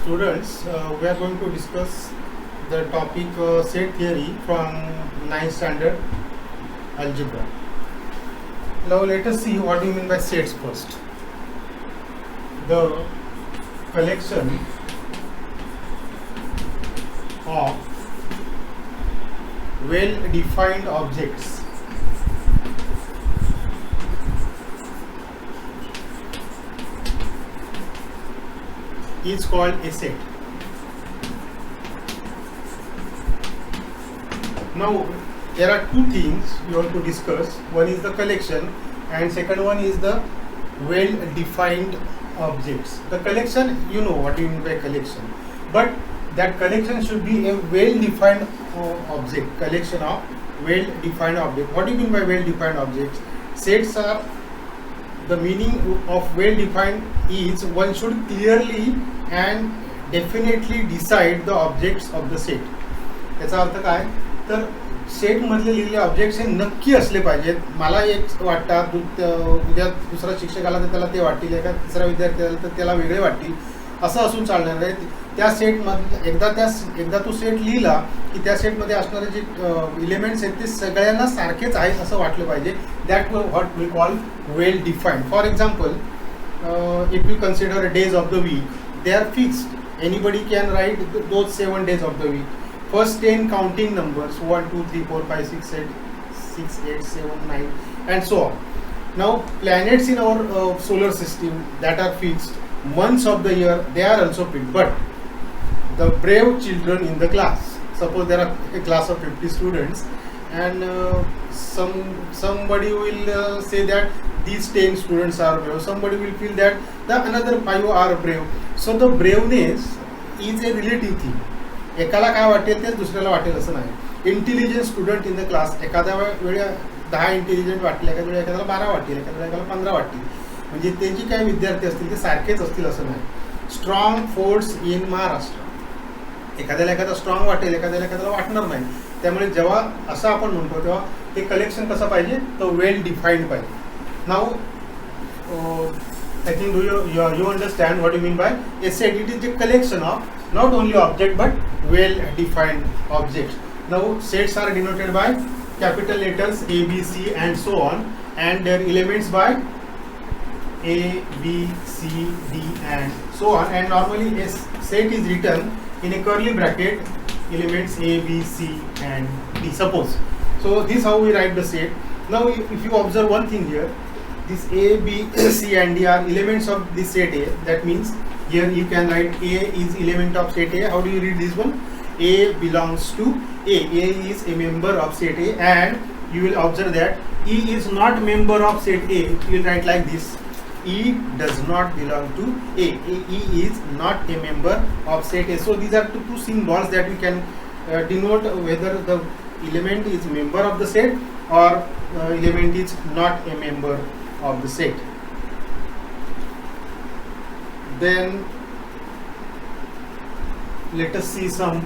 Students, we are going to discuss the topic set theory from 9th standard algebra. Now let us see what do you mean by sets first. The collection of well-defined objects is called a set. Now there are two things we want to discuss. One is the collection and second one is the well-defined objects. The collection, you know what you mean by collection, but that collection should be a well-defined object, collection of well-defined object. What do you mean by well-defined objects? Sets are, the meaning of well-defined is one should clearly and definitely decide the objects of the set. याचा अर्थ काय तर set मधले लिहिलेले objects हे नक्की असले पाहिजेत. मला एक वाटतात, उद्या दुसरा शिक्षक आला तर त्याला ते वाटतील, एका तिसरा विद्यार्थी आला तर त्याला वेगळे वाटतील, असं असून चालणार नाही. त्या सेटमध्ये एकदा तो सेट लिहिला की त्या सेटमध्ये असणारे जे इलेमेंट्स आहेत ते सगळ्यांना सारखेच आहेत असं वाटलं पाहिजे. That what we call well defined. For example, if you consider days of the week, they are fixed. Anybody can write those 7 days of the week. First 10 counting numbers 1, 2, 3, 4, 5, 6, 8, 7, 9 and so on. Now planets in our solar system that are fixed. Months of the year they are also fixed. But the brave children in the class, suppose there are a class of 50 students and somebody will say that these 10 students are brave, somebody will feel that the another 5 are brave. So the braveness is a relative thing. एकाला काय वाटेल तेच दुसऱ्याला वाटेल असं नाही. Intelligent student in the class एखाद्या वेळी 10 इंटेलिजंट वाटले, एखाद्या वेळी एखाद्याला 12 वाटतील, एखाद्या वेळेला 15 वाटतील. म्हणजे ते जे काही विद्यार्थी असतील ते सारखेच असतील असं नाही. स्ट्रॉंग फोर्स इन महाराष्ट्र, एखाद्याला एखादा स्ट्रॉंग वाटेल, एखाद्याला वाटणार नाही. त्यामुळे जेव्हा असं आपण म्हणतो तेव्हा ते कलेक्शन कसं पाहिजे, तर वेल डिफाईन्ड पाहिजे. Now I think you understand what you mean by a set. It is a collection of not only object but well defined objects. Now sets are denoted by capital letters A, B, C and so on, and their elements by A, B, C, D and so on. And normally a set is written in a curly bracket, elements A, B, C and D, suppose. So this is how we write the set. Now if you observe one thing here, this A, B, C and D are elements of this set A. That means here you can write A is element of set A. How do you read this one? A belongs to A. A is a member of set A, and you will observe that E is not member of set A. You will write like this: E does not belong to A. E is not a member of set A. So these are two symbols that we can denote whether the element is member of the set or element is not a member of the set. Then let us see some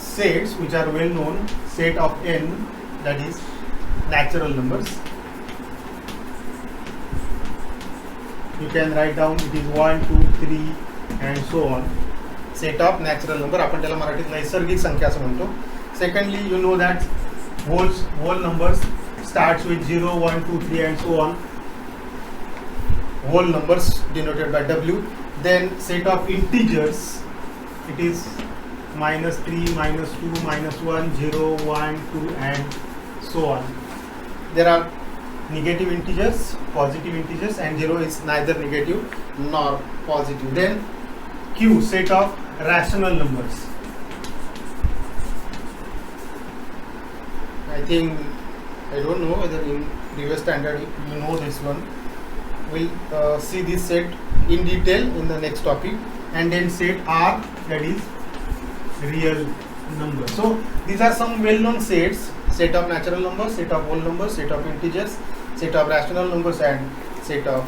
sets which are well known. Set of n, that is natural numbers. You can write down it is 1, 2, 3 and so on. Set of natural number, आपण त्याला मराठीत नैसर्गिक संख्या असं म्हणतो. Secondly, you know that whole numbers starts with 0, 1, 2, 3 and so on. Whole numbers denoted by W. Then set of integers, it is -3, -2, -1, 0, 1, 2 and so on. There are negative integers, positive integers, and 0 is neither negative nor positive. Then Q, set of rational numbers. I don't know whether in previous standard you know this one. We'll see this set in detail in the next topic. And then set R, that is real number. So these are some well-known sets: set of natural numbers, set of whole numbers, set of integers, set of rational numbers, and set of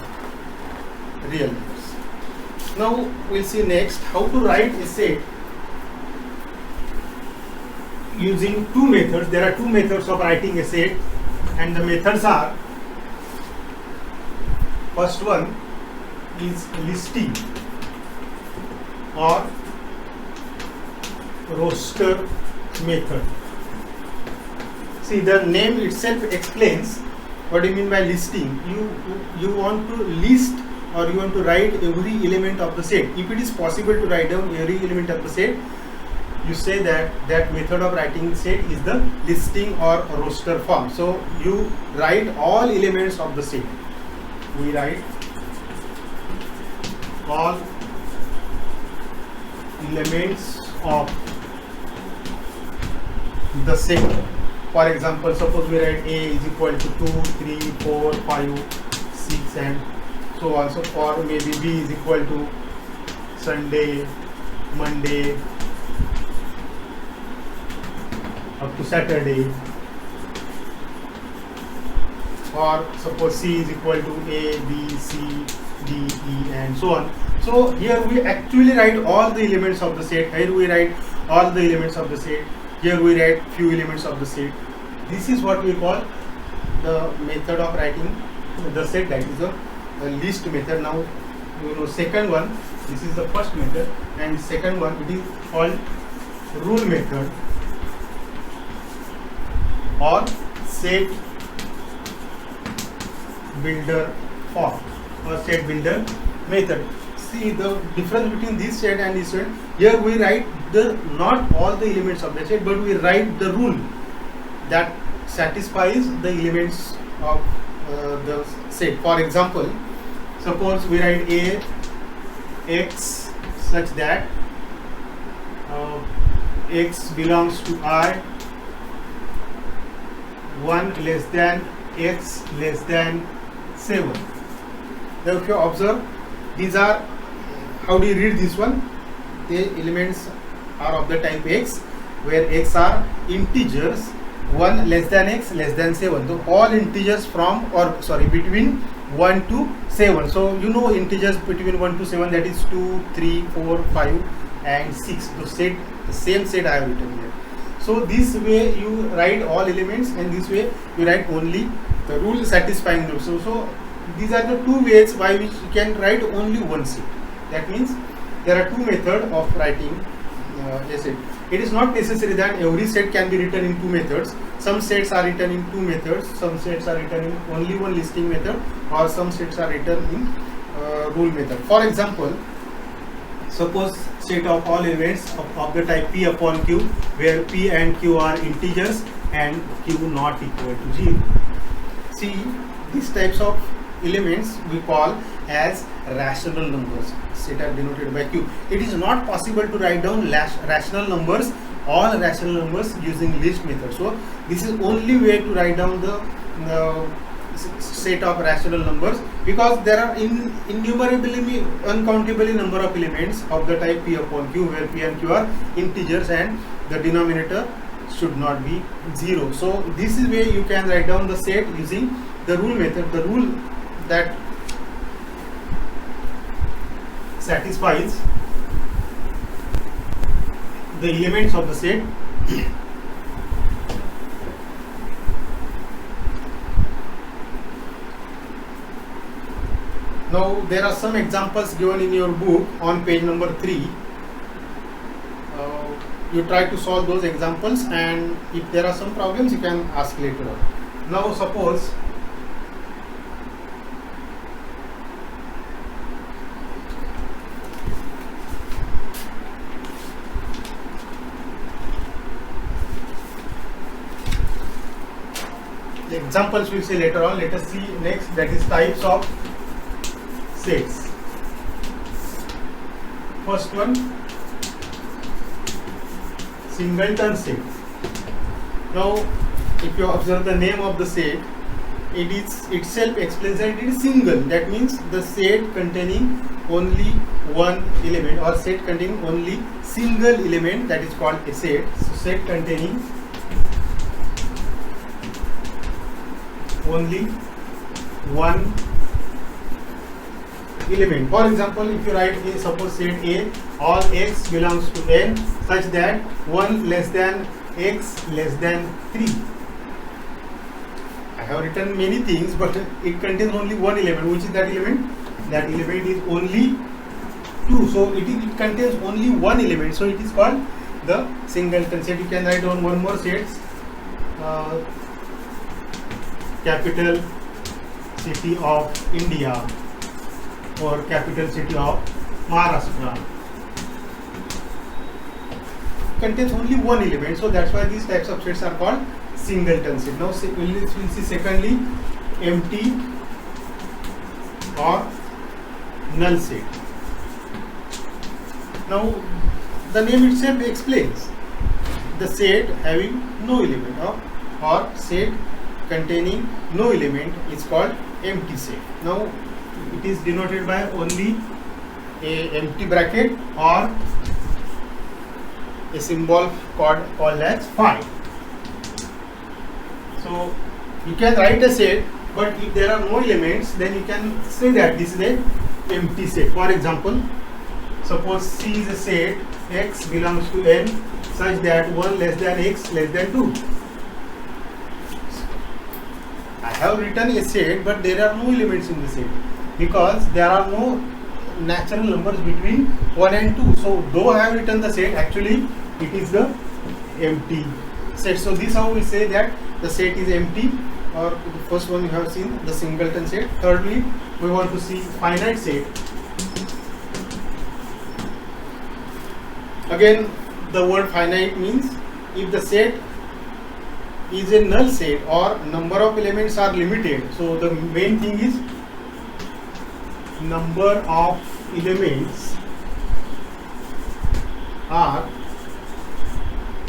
real numbers. Now we'll see next how to write a set using two methods. There are two methods of writing a set, and the methods are: first one, is listing or roster method. See, the name itself explains what do you mean by listing. You want to list or you want to write every element of the set. If it is possible to write down every element of the set, you say that method of writing set is the listing or roster form. So you write all elements of the set. We write all elements of the set. For example, suppose we write A is equal to 2, 3, 4, 5, 6 and so on. So for maybe B is equal to Sunday, Monday up to Saturday, or suppose C is equal to A, B, C, D, E and so on. So here we actually write all the elements of the set. Here we write all the elements of the set. Here we write few elements of the set. This is what we call the method of writing the set, that is a list method. Now you know second one, this is the first method, and second one it is called rule method or set builder form or set builder method. See the difference between this set and this set. Here we write not all the elements of the set, but we write the rule that satisfies the elements of the set. For example, suppose we write A x such that x belongs to I 1 less than x less than 7. Now if you observe, these are, how do you read this one? The elements are of the type x, where x are integers 1 less than x less than 7. So all integers between 1 to 7. So you know integers between 1 to 7, that is 2, 3, 4, 5 and 6. So the same set I have written here. So this way you write all elements, and this way you write only the rule satisfying rule. So these are the two ways by which you can write only one set. That means there are two methods of writing a set. It is not necessary that every set can be written in two methods. Some sets are written in two methods, some sets are written in only one listing method, or some sets are written in rule method. For example, suppose set of all elements of the type P upon Q, where P and Q are integers and Q not equal to 0. See, these types of elements we call as rational numbers. Set are denoted by Q. It is not possible to write down rational numbers, all rational numbers, using list method. So this is only way to write down the set of rational numbers, because there are innumerably, uncountably number of elements of the type P upon Q, where P and Q are integers and the denominator should not be 0. So this is where you can write down the set using the rule method, the rule that satisfies the elements of the set. Now there are some examples given in your book on page number 3. You try to solve those examples, and if there are some problems you can ask later on. Now suppose the examples we'll see later on. Let us see next, that is types of sets. First one, singleton set. Now if you observe the name of the set, it is itself explains that it is single. That means the set containing only one element, or set containing only single element, that is called a set. So set containing only one element. For example, if you write a, suppose set A, all x belongs to n such that 1 less than x less than 3. I have written many things, but it contains only one element. Which is that element? that element is only 2, so it contains only one element, so it is called the singleton set. You can write down one more set, capital city of India or capital city of Maharashtra contains only one element, so that's why these types of sets are called singleton set. Now we'll see secondly empty or null set. Now the name itself explains the set having no element, or set containing no element is called empty set. Now it is denoted by only a empty bracket or a symbol called as phi. So you can write a set, but if there are no elements, then you can say that this is a empty set. For example, suppose C is a set x belongs to n such that 1 less than x less than 2. I have written a set, but there are no elements in the set because there are no natural numbers between 1 and 2. So though I have written the set, actually it is the empty set. So this how we say that the set is empty, or the first one you have seen, the singleton set. Thirdly, we want to see finite set. Again, the word finite means if the set is a null set or number of elements are limited. So the main thing is number of elements are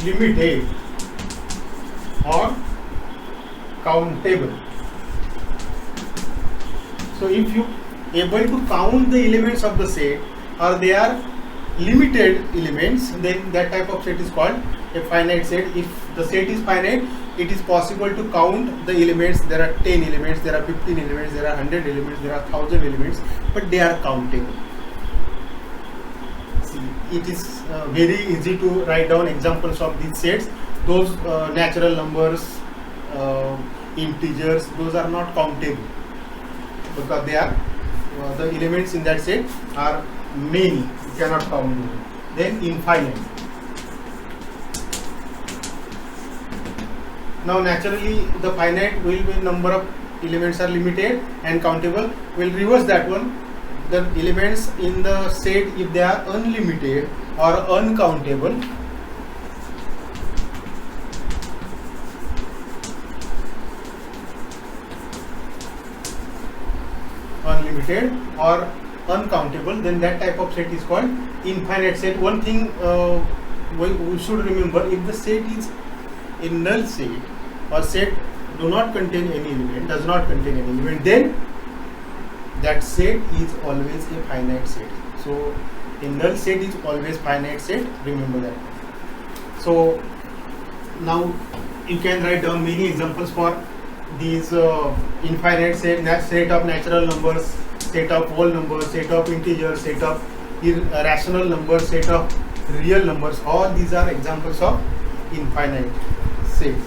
limited or countable. So if you able to count the elements of the set or they are limited elements, then that type of set is called a finite set. If the set is finite, it is possible to count the elements. There are 10 elements, there are 15 elements, there are 100 elements, there are 1000 elements, but they are countable. See, it is very easy to write down examples of these sets. Those natural numbers, integers, those are not countable because they are the elements in that set are many, you cannot count them. Then infinite. Now naturally the finite will be number of elements are limited and countable. We'll reverse that one. The elements in the set, if they are unlimited or uncountable, unlimited or uncountable, then that type of set is called infinite set. One thing we should remember, if the set is a null set or set do not contain any element, does not contain any element, then that set is always a finite set. So a null set is always finite set, remember that. So now you can write down many examples for these infinite set, set of natural numbers, set of whole numbers, set of integers, set of irrational numbers, set of real numbers. All these are examples of infinite sets.